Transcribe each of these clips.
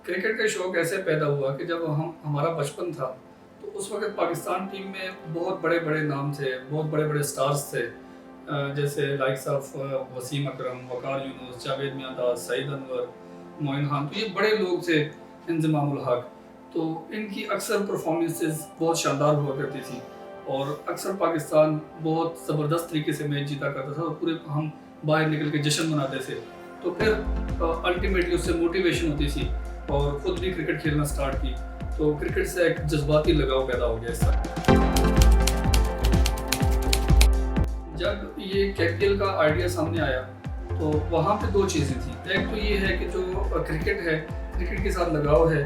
Cricket کا شوق ایسے پیدا ہوا کہ جب ہمارا بچپن تھا تو اس وقت پاکستان ٹیم میں بہت بڑے بڑے نام تھے، بہت بڑے بڑے سٹارز تھے، جیسے لائکس آف وسیم اکرم، وقار یونس، جاوید میاں، سعید انور، معین خان، تو یہ بڑے لوگ تھے، انضمام الحق۔ تو ان کی اکثر پرفارمنسز بہت شاندار ہوا کرتی تھی اور اکثر پاکستان بہت زبردست طریقے سے میچ جیتا کرتا تھا اور پورے ہم باہر نکل کے جشن مناتے تھے۔ تو پھر الٹیمیٹلی اس سے موٹیویشن ہوتی تھی اور خود بھی کرکٹ کھیلنا سٹارٹ کی، تو کرکٹ سے ایک جذباتی لگاؤ پیدا ہو گیا اس طرح۔ جب یہ KPL کا آئیڈیا سامنے آیا تو وہاں پہ دو چیزیں تھیں، ایک تو یہ ہے کہ جو کرکٹ ہے، کرکٹ کے ساتھ لگاؤ ہے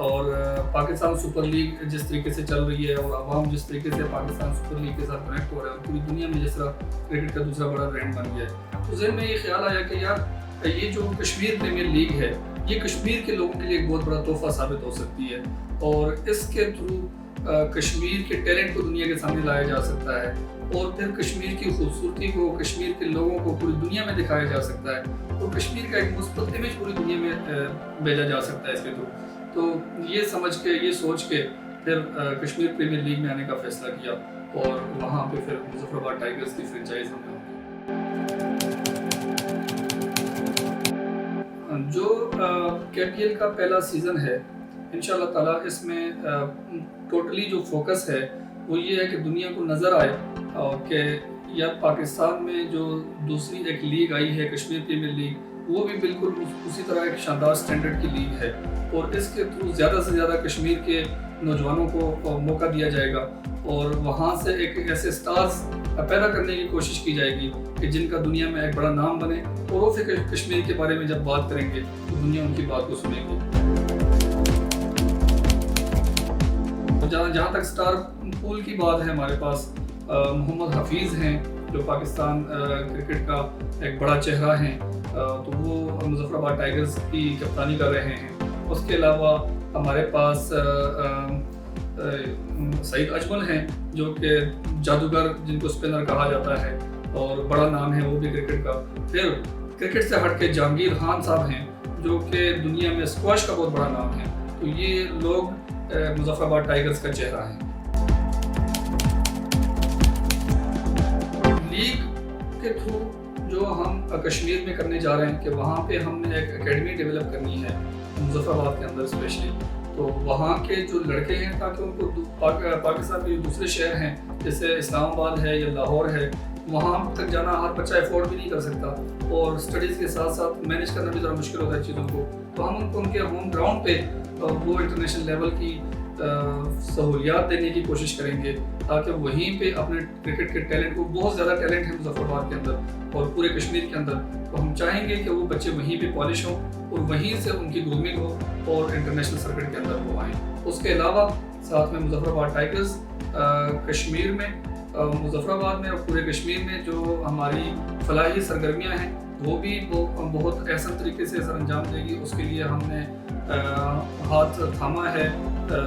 اور پاکستان سپر لیگ جس طریقے سے چل رہی ہے اور عوام جس طریقے سے پاکستان سپر لیگ کے ساتھ کنیکٹ ہو رہا ہے اور پوری دنیا میں جس طرح کرکٹ کا دوسرا بڑا برانڈ بن گیا ہے، تو ذہن میں یہ خیال آیا کہ یار یہ جو کشمیر پریمیئر لیگ ہے یہ کشمیر کے لوگوں کے لیے ایک بہت بڑا تحفہ ثابت ہو سکتی ہے اور اس کے تھرو کشمیر کے ٹیلنٹ کو دنیا کے سامنے لایا جا سکتا ہے اور پھر کشمیر کی خوبصورتی کو کشمیر کے لوگوں کو پوری دنیا میں دکھایا جا سکتا ہے اور کشمیر کا ایک مثبت امیج پوری دنیا میں بھیجا جا سکتا ہے اس کے تھرو۔ تو یہ سمجھ کے، یہ سوچ کے پھر کشمیر پریمیئر لیگ میں آنے کا فیصلہ کیا اور وہاں پہ پھر مظفر آباد ٹائیگرز کی فرنچائز ہم نے جو KPL کا پہلا سیزن ہے، انشاءاللہ تعالیٰ اس میں ٹوٹلی جو فوکس ہے وہ یہ ہے کہ دنیا کو نظر آئے اور کہ یا پاکستان میں جو دوسری ایک لیگ آئی ہے کشمیر پریمیئر لیگ، وہ بھی بالکل اسی طرح ایک شاندار سٹینڈرڈ کی لیگ ہے اور اس کے تھرو زیادہ سے زیادہ کشمیر کے نوجوانوں کو موقع دیا جائے گا اور وہاں سے ایک ایسے سٹارز پیدا کرنے کی کوشش کی جائے گی کہ جن کا دنیا میں ایک بڑا نام بنے اور وہ پھر کشمیر کے بارے میں جب بات کریں گے تو دنیا ان کی بات کو سنے گی۔ جہاں تک سٹار پول کی بات ہے، ہمارے پاس محمد حفیظ ہیں جو پاکستان کرکٹ کا ایک بڑا چہرہ ہیں، تو وہ مظفر آباد ٹائیگرز کی کپتانی کر رہے ہیں۔ اس کے علاوہ ہمارے پاس سعید اجمل ہیں جو کہ جادوگر جن کو اسپنر کہا جاتا ہے اور بڑا نام ہے وہ بھی کرکٹ کا۔ پھر کرکٹ سے ہٹ کے جہانگیر خان صاحب ہیں جو کہ دنیا میں اسکواش کا بہت بڑا نام ہے، تو یہ لوگ مظفر آباد ٹائیگرز کا چہرہ ہیں۔ لیگ کے تھرو جو ہم کشمیر میں کرنے جا رہے ہیں کہ وہاں پہ ہم نے ایک اکیڈمی ڈیولپ کرنی ہے مظفر آباد کے اندر اسپیشلی، تو وہاں کے جو لڑکے ہیں تاکہ ان کو پاکستان کے جو دوسرے شہر ہیں جیسے اسلام آباد ہے یا لاہور ہے، وہاں تک جانا ہر بچہ افورڈ بھی نہیں کر سکتا اور اسٹڈیز کے ساتھ ساتھ مینیج کرنا بھی ذرا مشکل ہوتا ہے چیزوں کو، تو ہم ان کو ان کے ہوم گراؤنڈ پہ وہ انٹرنیشنل لیول کی سہولیات دینے کی کوشش کریں گے تاکہ وہیں پہ اپنے کرکٹ کے ٹیلنٹ کو، بہت زیادہ ٹیلنٹ ہے مظفر آباد کے اندر اور پورے کشمیر کے اندر، تو ہم چاہیں گے کہ وہ بچے وہیں پہ پالش ہوں اور وہیں سے ان کی گرومنگ ہو اور انٹرنیشنل سرکٹ کے اندر وہ آئیں۔ اس کے علاوہ ساتھ میں مظفر آباد ٹائیگرز کشمیر میں، مظفر آباد میں اور پورے کشمیر میں جو ہماری فلاحی سرگرمیاں ہیں وہ بھی بہت احسن طریقے سے سر انجام دے گی۔ اس کے لیے ہم نے ہاتھ تھاما ہے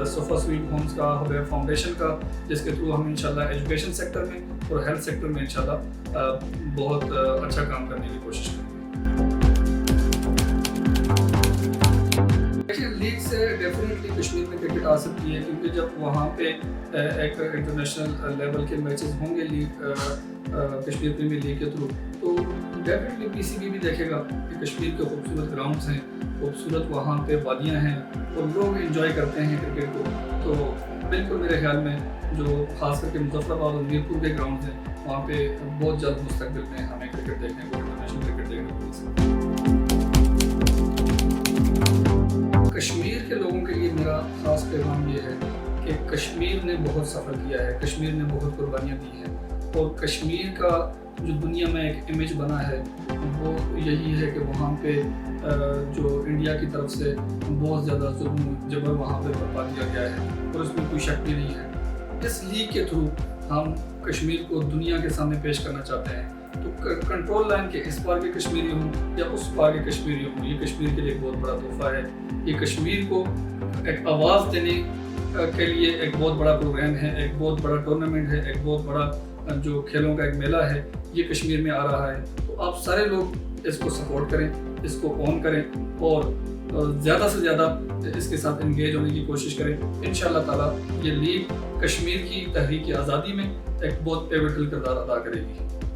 صفا سویٹ ہومز کا، حبیب فاؤنڈیشن کا، جس کے تھرو ہم انشاءاللہ ایجوکیشن سیکٹر میں اور ہیلتھ سیکٹر میں انشاءاللہ بہت اچھا کام کرنے کی کوشش کریں گے۔ لیگ سے ڈیفینیٹلی کشمیر میں کرکٹ آ سکتی ہے کیونکہ جب وہاں پہ ایک انٹرنیشنل لیول کے میچز ہوں گے لیگ کشمیر پریمیئر لیگ کے تھرو، تو ڈیفینیٹلی PCB بھی دیکھے گا کہ کشمیر کے خوبصورت گراؤنڈز ہیں، خوبصورت وہاں پہ وادیاں ہیں اور لوگ انجوائے کرتے ہیں کرکٹ کو، تو بالکل میرے خیال میں جو خاص کر کے مظفر آباد اور میرپور کے گراؤنڈز ہیں وہاں پہ بہت جلد مستقبل میں ہمیں کرکٹ دیکھنے کو، انٹرنیشنل کرکٹ دیکھنے کو مل سکتا ہے۔ کشمیر کے لوگوں کے لیے میرا خاص پیغام یہ ہے کہ کشمیر نے بہت سفر کیا ہے، کشمیر نے بہت قربانیاں دی ہیں اور کشمیر کا جو دنیا میں ایک امیج بنا ہے وہ یہی ہے کہ وہاں پہ جو انڈیا کی طرف سے بہت زیادہ ظلم جبر وہاں پہ برپا کیا گیا ہے اور اس میں کوئی شک بھی نہیں ہے۔ اس لیگ کے تھرو ہم کشمیر کو دنیا کے سامنے پیش کرنا چاہتے ہیں، تو کنٹرول لائن کے اس پار کے کشمیری ہوں یا اس پار کے کشمیری ہوں، یہ کشمیر کے لیے ایک بہت بڑا تحفہ ہے۔ یہ کشمیر کو ایک آواز دینے کے لیے ایک بہت بڑا پروگرام ہے، ایک بہت بڑا ٹورنامنٹ ہے، ایک بہت بڑا جو کھیلوں کا ایک میلہ ہے، یہ کشمیر میں آ رہا ہے، تو آپ سارے لوگ اس کو سپورٹ کریں، اس کو آن کریں اور زیادہ سے زیادہ اس کے ساتھ انگیج ہونے کی کوشش کریں. انشاءاللہ تعالیٰ یہ لیگ کشمیر کی تحریک آزادی میں ایک بہت پیوٹل کردار ادا کرے گی.